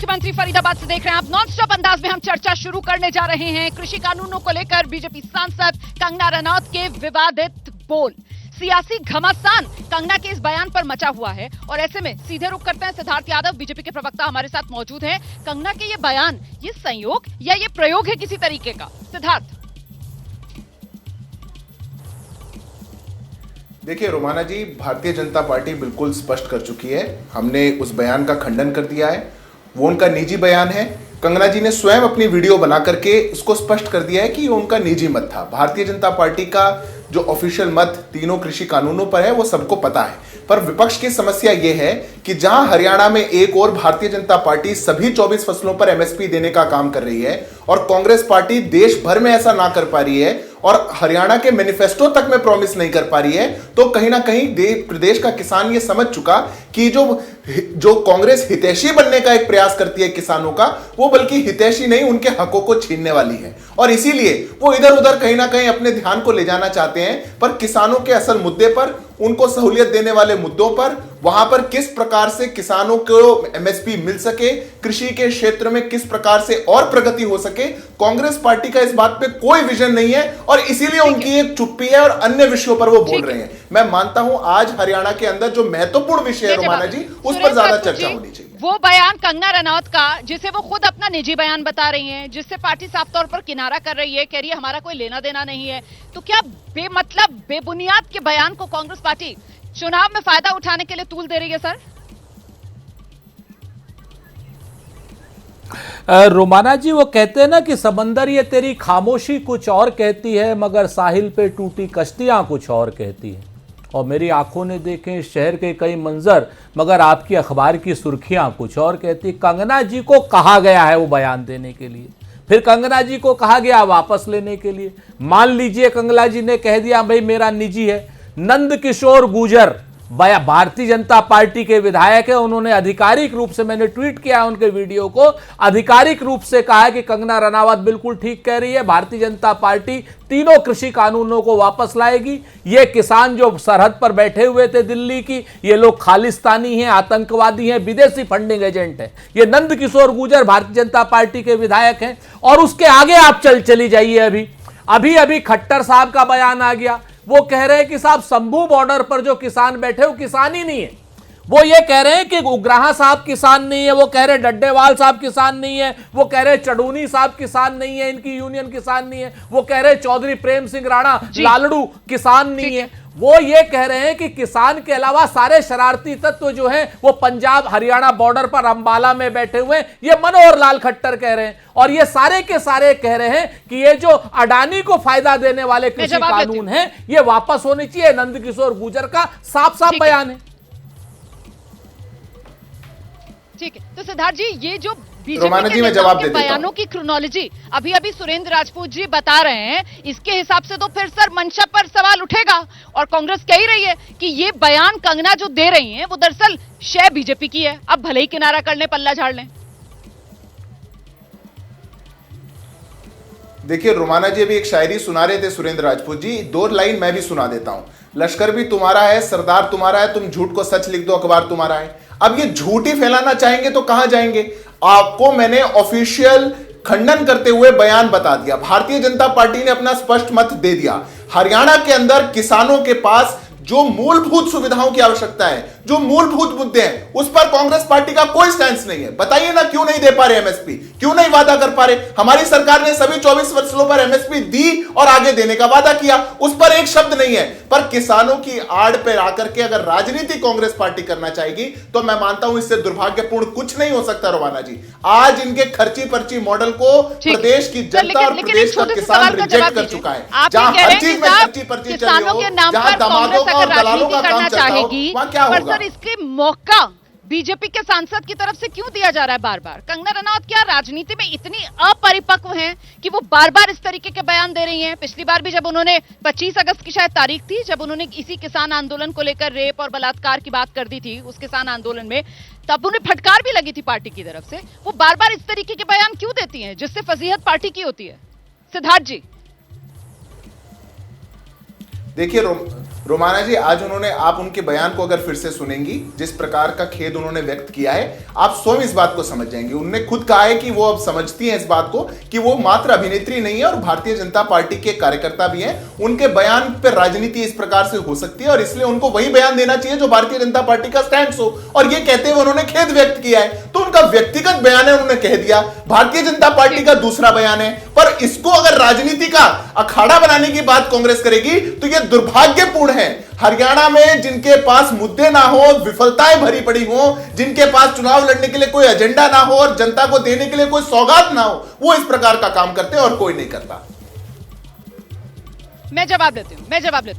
मुख्यमंत्री फरीदाबाद से देख रहे हैं आप। नॉनस्टॉप अंदाज में हम चर्चा शुरू करने जा रहे हैं कृषि कानूनों को लेकर बीजेपी सांसद कंगना रनौत के विवादित बोल। सियासी घमासान कंगना के इस बयान पर मचा हुआ है और ऐसे में सीधे रुख करते हैं सिद्धार्थ यादव, बीजेपी के प्रवक्ता हमारे साथ मौजूद हैं। कंगना के ये बयान, ये संयोग या ये प्रयोग है किसी तरीके का? सिद्धार्थ। देखिए रोमाना जी, भारतीय जनता पार्टी बिल्कुल स्पष्ट कर चुकी है। हमने उस बयान का खंडन कर दिया है। वो उनका निजी बयान है। कंगना जी ने स्वयं अपनी वीडियो बना करके इसको स्पष्ट कर दिया है कि ये उनका निजी मत था। भारतीय जनता पार्टी का जो ऑफिशियल मत तीनों कृषि कानूनों पर है वो सबको पता है। पर विपक्ष की समस्या ये है कि जहां हरियाणा में एक और भारतीय जनता पार्टी सभी 24 फसलों पर एमएसपी देने का काम कर रही है और कांग्रेस पार्टी देश भर में ऐसा ना कर पा रही है और हरियाणा के मैनिफेस्टो तक में प्रॉमिस नहीं कर पा रही है, तो कहीं ना कहीं प्रदेश का किसान ये समझ चुका कि जो कांग्रेस हितैषी बनने का एक प्रयास करती है किसानों का, वो बल्कि हितैषी नहीं उनके हकों को छीनने वाली है। और इसीलिए वो इधर उधर कहीं ना कहीं अपने ध्यान को ले जाना चाहते हैं। पर किसानों के असल मुद्दे पर, उनको सहूलियत देने वाले मुद्दों पर, वहां पर किस प्रकार से किसानों को एमएसपी मिल सके, कृषि के क्षेत्र में किस प्रकार से और प्रगति हो सके, कांग्रेस पार्टी का इस बात पे कोई विजन नहीं है और इसीलिए उनकी एक चुप्पी है और अन्य विषयों पर वो बोल रहे हैं। मैं मानता हूं आज हरियाणा के अंदर जो महत्वपूर्ण विषय है रोमाना जी, उस पर ज्यादा चर्चा होनी चाहिए। वो बयान कंगना रनौत का, जिसे वो खुद अपना निजी बयान बता रही हैं, जिससे पार्टी साफ तौर पर किनारा कर रही है, कह रही है हमारा कोई लेना देना नहीं है, तो क्या बेमतलब बेबुनियाद के बयान को कांग्रेस पार्टी चुनाव में फायदा उठाने के लिए तूल दे रही है? सर रोमाना जी, वो कहते हैं ना कि समंदर ये तेरी खामोशी कुछ और कहती है मगर साहिल पे टूटी कश्तियां कुछ और कहती हैं। और मेरी आंखों ने देखे शहर के कई मंजर मगर आपकी अखबार की सुर्खियां कुछ और कहती। कंगना जी को कहा गया है वो बयान देने के लिए, फिर कंगना जी को कहा गया वापस लेने के लिए। मान लीजिए कंगना जी ने कह दिया भाई मेरा निजी है। नंद किशोर गुर्जर भारतीय जनता पार्टी के विधायक है, उन्होंने आधिकारिक रूप से, मैंने ट्वीट किया उनके वीडियो को, आधिकारिक रूप से कहा कि कंगना रनावत बिल्कुल ठीक कह रही है, भारतीय जनता पार्टी तीनों कृषि कानूनों को वापस लाएगी। ये किसान जो सरहद पर बैठे हुए थे दिल्ली की, ये लोग खालिस्तानी हैं, आतंकवादी हैं, विदेशी फंडिंग एजेंट हैं। ये नंद किशोर गुर्जर भारतीय जनता पार्टी के विधायक हैं। और उसके आगे आप चली जाइए, अभी खट्टर साहब का बयान आ गया। वो कह रहे हैं कि साहब शंभू बॉर्डर पर जो किसान बैठे वो किसान ही नहीं है। वो ये कह रहे हैं कि उग्राहा साहब किसान नहीं है, वो कह रहे डड्डेवाल साहब किसान नहीं है, वो कह रहे चडूनी साहब किसान नहीं है, इनकी यूनियन किसान नहीं है, वो कह रहे चौधरी प्रेम सिंह राणा लालड़ू किसान नहीं है। वो ये कह रहे हैं कि किसान के अलावा सारे शरारती तत्व जो हैं वो पंजाब हरियाणा बॉर्डर पर अंबाला में बैठे हुए हैं। ये मनोहर लाल खट्टर कह रहे हैं और ये सारे के सारे कह रहे हैं कि ये जो अडानी को फायदा देने वाले कृषि कानून हैं ये वापस होने चाहिए। नंद किशोर गुर्जर का साफ साफ बयान है। ठीक है, तो सिद्धार्थ जी, ये जो रोमाना जी मैं जवाब दे देता हूं। बयानों की क्रोनोलॉजी अभी सुरेंद्र राजपूत जी बता रहे हैं, इसके हिसाब से तो फिर सर मंशा पर सवाल उठेगा और कांग्रेस कह ही रही है कि ये बयान कंगना जो दे रही हैं वो दरअसल शय बीजेपी की है। अब भले ही किनारा कर लें, पल्ला झाड़ लें। देखिए रोमाना जी अभी एक शायरी सुना रहे थे सुरेंद्र राजपूत जी, 2 लाइन मैं भी सुना देता हूं। लश्कर भी तुम्हारा है, सरदार तुम्हारा है, तुम झूठ को सच लिख दो, अखबार तुम्हारा है। अब ये झूठ ही फैलाना चाहेंगे तो कहां जाएंगे? आपको मैंने ऑफिशियल खंडन करते हुए बयान बता दिया। भारतीय जनता पार्टी ने अपना स्पष्ट मत दे दिया। हरियाणा के अंदर किसानों के पास जो मूलभूत सुविधाओं की आवश्यकता है, जो मूलभूत मुद्दे हैं, उस पर कांग्रेस पार्टी का कोई स्टैंड नहीं है। बताइए ना क्यों नहीं दे पा रहे एमएसपी, क्यों नहीं वादा कर पा रहे? हमारी सरकार ने सभी 24 फसलों पर एमएसपी दी और आगे देने का वादा किया, उस पर एक शब्द नहीं है। पर किसानों की आड़ पर आकर के अगर राजनीति कांग्रेस पार्टी करना चाहेगी तो मैं मानता हूं इससे दुर्भाग्यपूर्ण कुछ नहीं हो सकता। रोमाना जी, आज इनके खर्ची पर्ची मॉडल को प्रदेश की जनता और प्रदेश का किसान रिजेक्ट कर चुका है। जहां हर चीज में खर्ची पर्ची चल रही हो, जहां दमादों और दलालों का काम चलता हो, वहां क्या होगा? सर इसके मौका बीजेपी के सांसद की तरफ से क्यों दिया जा रहा है बार बार? कंगना रनौत क्या राजनीति में इतनी अपरिपक्व हैं कि वो बार बार इस तरीके के बयान दे रही हैं? पिछली बार भी जब उन्होंने 25 अगस्त की शायद तारीख थी, जब उन्होंने इसी किसान आंदोलन को लेकर रेप और बलात्कार की बात कर दी थी उस किसान आंदोलन में, तब उन्हें फटकार भी लगी थी पार्टी की तरफ से। वो बार बार इस तरीके के बयान क्यों देती हैं जिससे फजीहत पार्टी की होती है? सिद्धार्थ जी। देखिए रोमाना जी, आज उन्होंने, आप उनके बयान को अगर फिर से सुनेंगी, जिस प्रकार का खेद उन्होंने व्यक्त किया है, आप स्वयं इस बात को समझ जाएंगे। उन्होंने खुद कहा है कि वो अब समझती हैं इस बात को कि वो मात्र अभिनेत्री नहीं है और भारतीय जनता पार्टी के कार्यकर्ता भी हैं। उनके बयान पर राजनीति इस प्रकार से हो सकती है और इसलिए उनको वही बयान देना चाहिए जो भारतीय जनता पार्टी का स्टैंड हो। और ये कहते हुए उन्होंने खेद व्यक्त किया है, तो उनका व्यक्तिगत बयान है, उन्होंने कह दिया। भारतीय जनता पार्टी का दूसरा बयान है, पर इसको अगर राजनीति का अखाड़ा बनाने की बात कांग्रेस करेगी तो यह दुर्भाग्यपूर्ण है। हरियाणा में जिनके पास मुद्दे ना हो, विफलताएं भरी पड़ी हो, जिनके पास चुनाव लड़ने के लिए कोई एजेंडा ना हो और जनता को देने के लिए कोई सौगात ना हो, वो इस प्रकार का काम करते हैं और कोई नहीं करता। मैं जवाब देती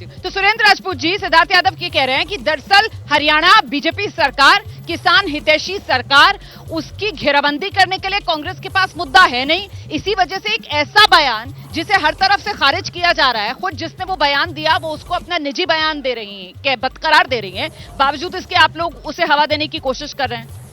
हूं। तो सुरेंद्र राजपूत जी, सिद्धार्थ यादव ये कह रहे हैं कि दरअसल हरियाणा बीजेपी सरकार, किसान हितैषी सरकार, उसकी घेराबंदी करने के लिए कांग्रेस के पास मुद्दा है नहीं। इसी वजह से एक ऐसा बयान जिसे हर तरफ से खारिज किया जा रहा है, खुद जिसने वो बयान दिया वो उसको अपना निजी बयान दे रही है, बरकरार दे रही है, बावजूद इसके आप लोग उसे हवा देने की कोशिश कर रहे हैं।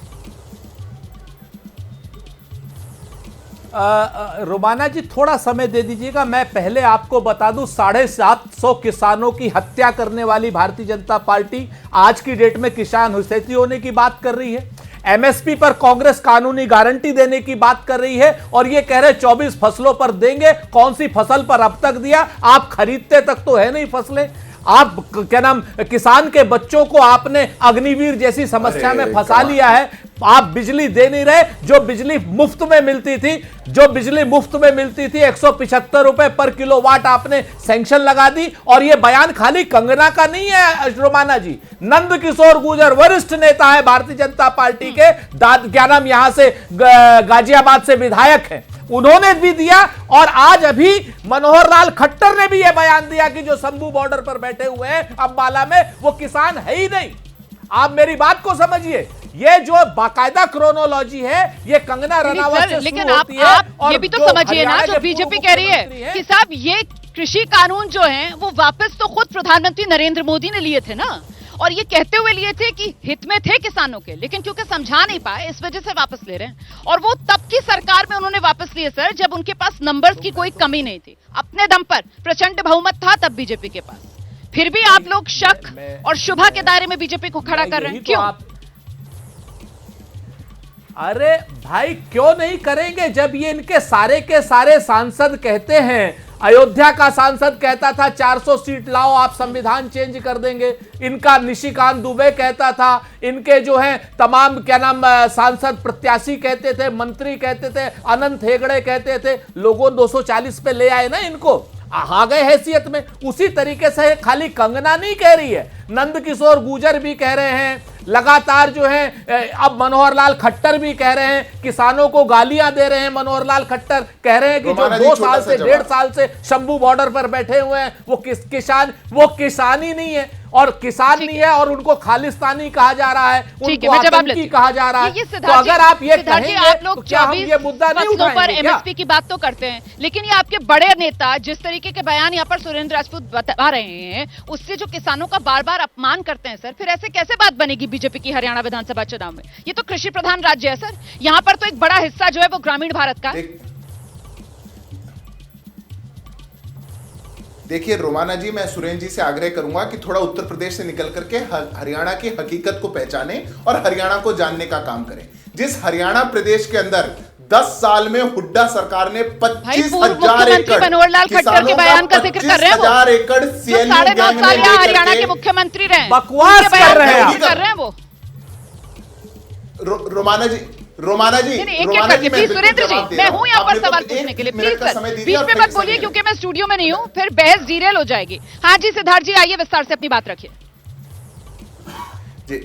रोमाना जी, थोड़ा समय दे दीजिएगा। मैं पहले आपको बता दूं, 750 किसानों की हत्या करने वाली भारतीय जनता पार्टी आज की डेट में किसान हितैषी होने की बात कर रही है। एमएसपी पर कांग्रेस कानूनी गारंटी देने की बात कर रही है और ये कह रहे 24 फसलों पर देंगे। कौन सी फसल पर अब तक दिया? आप खरीदते तक तो है नहीं फसलें। आप क्या नाम, किसान के बच्चों को आपने अग्निवीर जैसी समस्या में फंसा लिया है। आप बिजली दे नहीं रहे। जो बिजली मुफ्त में मिलती थी 175 रुपए पर किलोवाट आपने सैंक्शन लगा दी। और यह बयान खाली कंगना का नहीं है रोमाना जी, नंद किशोर गुर्जर वरिष्ठ नेता है भारतीय जनता पार्टी के, क्या नाम, यहां से गाजियाबाद से विधायक है, उन्होंने भी दिया। और आज अभी मनोहर लाल खट्टर ने भी यह बयान दिया कि जो शंभू बॉर्डर पर बैठे हुए हैं अंबाला में, वो किसान है ही नहीं। आप मेरी बात को समझिए, ये जो बाकायदा क्रोनोलॉजी है, ये कंगना रनावत से लेकिन शुरू होती है। आप ये भी तो समझिए ना, जो बीजेपी कह रही है कि साहब ये कृषि कानून जो है वो वापस तो खुद प्रधानमंत्री नरेंद्र मोदी ने लिए थे ना, और ये कहते हुए लिए थे कि हित में थे किसानों के, लेकिन क्योंकि समझा नहीं पाए इस वजह से वापस ले रहे हैं। और वो तब की सरकार में उन्होंने वापस लिए सर, जब उनके पास नंबर्स की कोई कमी नहीं थी, अपने दम पर प्रचंड बहुमत था तब बीजेपी के पास। फिर भी आप लोग शक और शुभा के दायरे में बीजेपी को खड़ा कर रहे हैं, क्यों? अरे भाई, क्यों नहीं करेंगे जब ये इनके सारे के सारे सांसद कहते हैं। अयोध्या का सांसद कहता था 400 सीट लाओ, आप संविधान चेंज कर देंगे। इनका निशिकांत दुबे कहता था, इनके जो है तमाम क्या नाम सांसद प्रत्याशी कहते थे, मंत्री कहते थे, अनंत हेगड़े कहते थे। लोगों 240 पे ले आए ना इनको, आ गए हैसियत में। उसी तरीके से खाली कंगना नहीं कह रही है, नंद किशोर गुर्जर भी कह रहे हैं, लगातार जो है अब मनोहर लाल खट्टर भी कह रहे हैं, किसानों को गालियां दे रहे हैं। मनोहर लाल खट्टर कह रहे हैं कि जो 2 साल से 1.5 साल से शंभू बॉर्डर पर बैठे हुए हैं वो किसान ही नहीं है, और किसान नहीं है, और उनको खालिस्तानी कहा जा रहा है, उनको आतंकी कहा जा रहा है। तो अगर आप ये कहेंगे आप लोग तो क्या हम ये मुद्दा नहीं उठाएंगे पर क्या? एमएसपी की बात तो करते हैं, लेकिन ये आपके बड़े नेता जिस तरीके के बयान यहाँ पर सुरेंद्र राजपूत बता रहे हैं, उससे जो किसानों का बार बार अपमान करते हैं सर, फिर ऐसे कैसे बात बनेगी बीजेपी की हरियाणा विधानसभा चुनाव में? ये तो कृषि प्रधान राज्य है सर, यहाँ पर तो एक बड़ा हिस्सा जो है वो ग्रामीण भारत का। देखिए रोमाना जी, मैं सुरेंद्र जी से आग्रह करूंगा कि थोड़ा उत्तर प्रदेश से निकल करके हरियाणा की हकीकत को पहचाने और हरियाणा को जानने का काम करें। जिस हरियाणा प्रदेश के अंदर 10 साल में हुड्डा सरकार ने 25,000 एकड़ मनोहर लाल खट्टर के बयान का जिक्र कर रहे हैं, 25,000 एकड़ सीएलयू गैंग ने लेकर हरियाणा के मुख्यमंत्री रहे, बकवास कर रहे हैं वो। रोमाना जी, सुरेंद्र जी, मैं हूं यहाँ पर सवाल पूछने के लिए, प्लीज सर बीच में मत बोलिए क्योंकि मैं स्टूडियो में नहीं हूं, फिर बहस जीरेल हो जाएगी। हाँ जी सिद्धार्थ जी, आइए विस्तार से अपनी बात रखिए। जी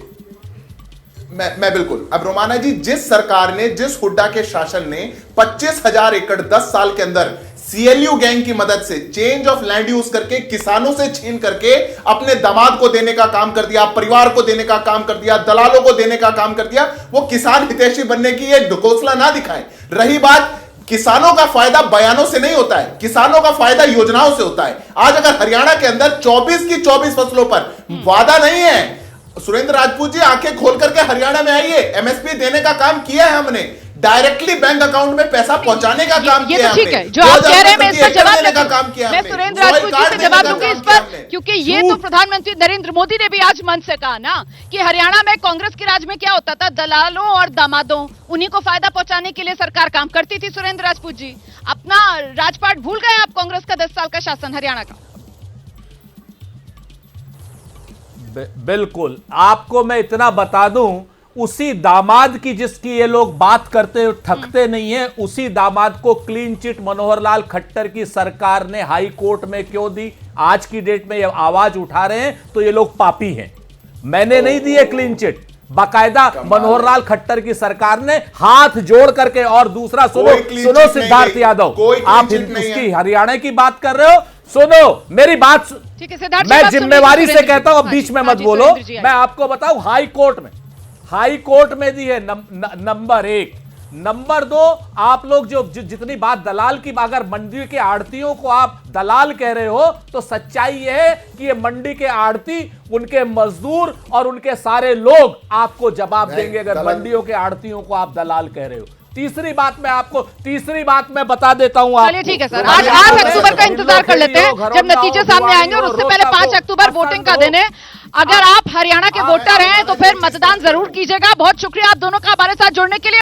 मैं बिल्कुल। अब रोमाना जी, जिस सरकार ने, जिस हुड्डा के शासन ने 25,000 एकड़ 10 साल के अंदर सीएलयू गैंग की मदद से चेंज ऑफ लैंड यूज करके किसानों से छीन करके अपने दामाद को देने का काम कर दिया, परिवार को देने का काम कर दिया, दलालों को देने का काम कर दिया, वो किसान हितैषी बनने की एक ढकोसला ना दिखाएं। रही बात, किसानों का फायदा बयानों से नहीं होता है, किसानों का फायदा योजनाओं से होता है। आज अगर हरियाणा के अंदर 24 की 24 फसलों पर वादा नहीं है, सुरेंद्र राजपूत जी आंखें खोल करके हरियाणा में आइए, एमएसपी देने का काम किया है हमने। डायरेक्टली बैंक अकाउंट में पैसा पहुंचाने का काम ये किया तो ठीक है, जो आप कह रहे हैं मैं इस पर जवाब देने का देती काम हूं। किया मैं हमने। सुरेंद्र रॉयल राजपूत जी कार्ड से देने जवाब का दूंगी काम इस किया पर, हमने। क्योंकि ये तो प्रधानमंत्री नरेंद्र मोदी ने भी आज मंच से कहा ना कि हरियाणा में कांग्रेस के राज में क्या होता था, दलालों और दामादों उन्हीं को फायदा पहुंचाने के लिए सरकार काम करती थी। सुरेंद्र राजपूत जी, अपना राजपाट भूल गए आप? कांग्रेस का 10 साल का शासन हरियाणा का। बिल्कुल, आपको मैं इतना बता दूं, उसी दामाद की जिसकी ये लोग बात करते थकते नहीं है, उसी दामाद को क्लीन चिट मनोहर लाल खट्टर की सरकार ने हाई कोर्ट में क्यों दी? आज की डेट में ये आवाज उठा रहे हैं तो ये लोग पापी हैं। मैंने नहीं दी है क्लीन चिट, बाकायदा मनोहर लाल खट्टर की सरकार ने हाथ जोड़ करके। और दूसरा सुनो, सुनो सिद्धार्थ यादव, आप उसकी हरियाणा की बात कर रहे हो, सुनो मेरी बात। ठीक है सिद्धार्थ जी, मैं बात जिम्मेवारी सुनिए, से कहता हूं, अब हाँ बीच जी, में हाँ मत जी, बोलो। सुरेंद्र जी आइए। मैं आपको बताऊं, हाई कोर्ट में दी है नंबर 1। नंबर 2, आप लोग जो जितनी बात दलाल की, अगर मंडी के आड़तियों को आप दलाल कह रहे हो तो सच्चाई यह है कि ये मंडी के आड़ती, उनके मजदूर और उनके सारे लोग आपको जवाब देंगे अगर मंडियों के आड़तियों को आप दलाल कह रहे हो। तीसरी बात मैं बता देता हूं। चलिए ठीक है सर, आज 8 अक्टूबर का इंतजार कर लेते हैं जब नतीजे सामने आएंगे, और उससे पहले 5 अक्टूबर वोटिंग का दिन है। अगर आप हरियाणा के वोटर हैं तो फिर मतदान जरूर कीजिएगा। बहुत शुक्रिया आप दोनों का हमारे साथ जुड़ने के लिए।